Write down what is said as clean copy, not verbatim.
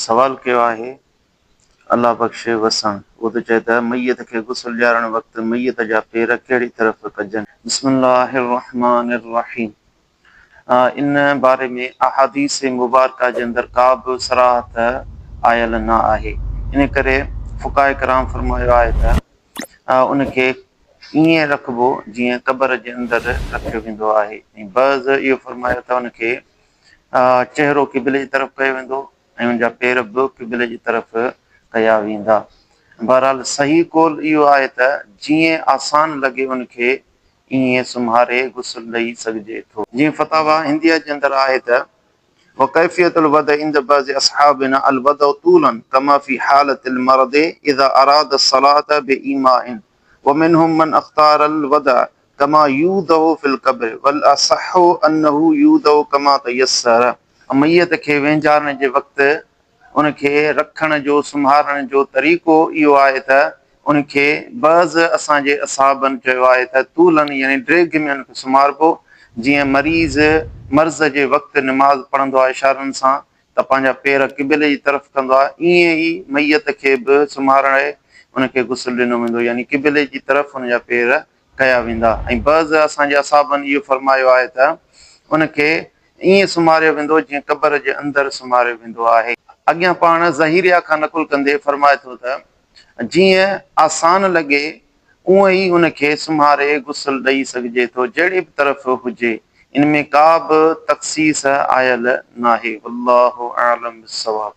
सवाल कयो आहे अल्लाह बख़्शे वसण। वो तो चए त मैयत खे गुस्ल ॾियारण वक़्तु मैयत जा पेर कहिड़ी तरफ़ कजनि। बिस्मिल्लाहिर रहमानिर रहीम। इन बारे में अहादीस मुबारका जे अंदरि का बि सराहत आयल न आहे। इन करे फुक़ाए कराम फरमायो आहे त उनखे ईअं रखिबो जीअं क़बर जे अंदरि रखियो वेंदो आहे। ऐं बज़ इहो फरमायो त उनखे चहिरो क़िबले जी तरफ़ कयो वेंदो ऐं उनजा पेर बि क़िबले जी तरफ़ कया वेंदा। बहरहाल सही कौल इहो आहे त जीअं आसान लॻे उनखे ईअं सुम्हारे गुस्ल ॾेई सघिजे थो। जीअं फतावा हिंदीअ जे अंदरि आहे त وكيفية الوضع عند بعض أصحابنا الوضع طولا كما في حالة المرض إذا أراد الصلاة بإيماء ومنهم من اختار الوضع كما يوضع في القبر والأصح أنه يوضع كما تيسر। मैयत खे वेंझारण जे वक़्तु उनखे रखण जो सुम्हारण जो तरीक़ो इहो आहे त उनखे बज़ असांजे असहाबनि चयो आहे त तूलन यानी ड्रेग में उनखे सुम्हारिबो। जीअं मर्ज़ जे वक़्तु निमाज़ पढ़ंदो आहे इशारनि सां त पंहिंजा पेर क़िबले जी तरफ़ कंदो आहे, ईअं ई मैयत खे बि सुम्हारण उनखे गुस्ल ॾिनो वेंदो यानी क़िबले जी तरफ़ उनजा पेर कया वेंदा। ऐं बज़ असांजे असहाबनि इहो फरमायो आहे त उनखे ईअं सुम्हारियो वेंदो जीअं क़बर जे अंदरि सुम्हारियो वेंदो आहे। अॻियां पाण ज़हीरिया खां नकुल कंदे फरमाए थो त जीअं आसान लॻे उअं ई उनखे सुम्हारे गुस्ल ॾेई सघिजे थो, जहिड़ी बि तरफ़ हुजे। इन में का बि तख़सीस आयल नाहे। वल्लाहु आलम बिस्सवाब।